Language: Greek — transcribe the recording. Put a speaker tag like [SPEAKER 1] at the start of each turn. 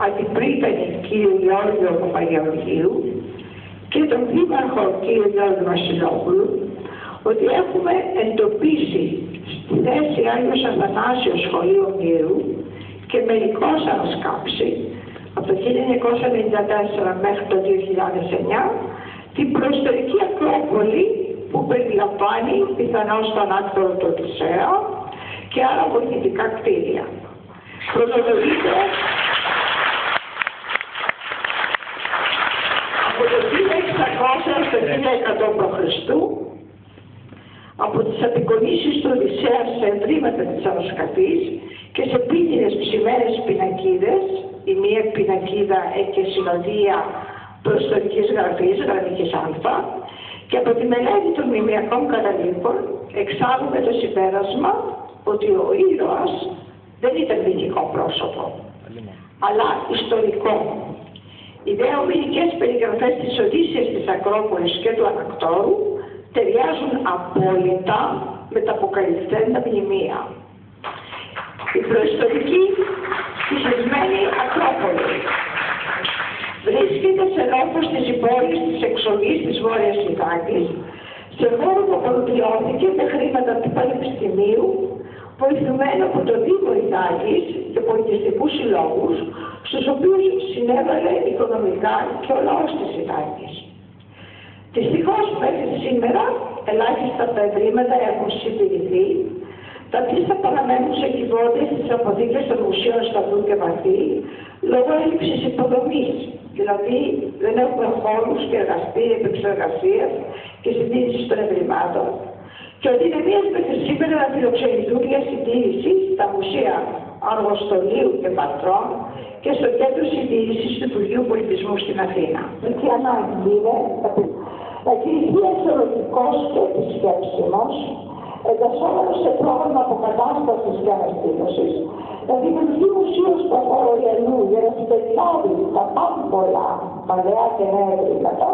[SPEAKER 1] αντιπρίτανη κ. Γιώργο Παπαγεωργίου και τον δήμαρχο κ. Γιώργο Βασιλόπουλου ότι έχουμε εντοπίσει στη θέση Άγιος Αθανάσιος Σχολείου Ονείρου και μερικώς ανασκάψει από το 1994 μέχρι το 2009 την προϊστορική Ακρόπολη που περιλαμβάνει πιθανώς τον άκτορο του Οδυσσέα και άλλα βοηθητικά κτίρια. Χρονολογείται από το 1600 στο 1100 π.Χ. από τις απεικονίσεις του Οδυσσέα σε ευρήματα της ανασκαφής και σε πίνινες ψημένες πινακίδες, η μία πινακίδα έχει συνοδεία προϊστορικής γραφής, γραμμικής α, και από τη μελέτη των μνημειακών καταλήπων εξάγουμε το συμπέρασμα ότι ο ήρωας δεν ήταν μυθικό πρόσωπο, αλλά ιστορικό. Οι δε ομιλικές περιγραφές της Οδύσσειας της Ακρόπολης και του Ανακτόρου ταιριάζουν απόλυτα με τα αποκαλυφθέντα μνημεία. Η προϊστορική θυσιασμένη Ακρόπολη βρίσκεται σε ρόφος της υπόλοιπης της εξοχής της Βόρειας Ιτάκης, σε χώρο που αποδοτιώθηκε με χρήματα του Πανεπιστημίου, βοηθημένο από το Δήμο Ιτάκης και πολιτιστικούς συλλόγους, στους οποίους συνέβαλε οικονομικά και ο λαός της Ιτάκης. Δυστυχώς μέχρι σήμερα ελάχιστα από τα ευρήματα έχουν συντηρηθεί, τα οποία παραμένουν σε κυβότες στις αποθήκες των μουσείων Σταυρού και Βαθύ λόγω έλλειψης υποδομής. Δηλαδή δεν έχουμε χώρους και εργαστήρια επεξεργασίας και συντήρησης των ευρημάτων και οδυναμίες μέχρι σήμερα να φιλοξενηθούν για συντήρηση στα μουσεία Αργοστολίου και Πατρών και στο κέντρο συντήρησης του Υπουργείου Πολιτισμού στην Αθήνα. Η ανάγκη είναι να κινηθεί εθελοντικός και επισκέψιμος, εντασσόμενος σε πρόγραμμα αποκατάστασης και αναστήλωσης, να δημιουργεί μουσείο στο χώρο Ιαννού για να συμπεριλάβει τα πάρα πολλά παλαιά και νέα ευρήματα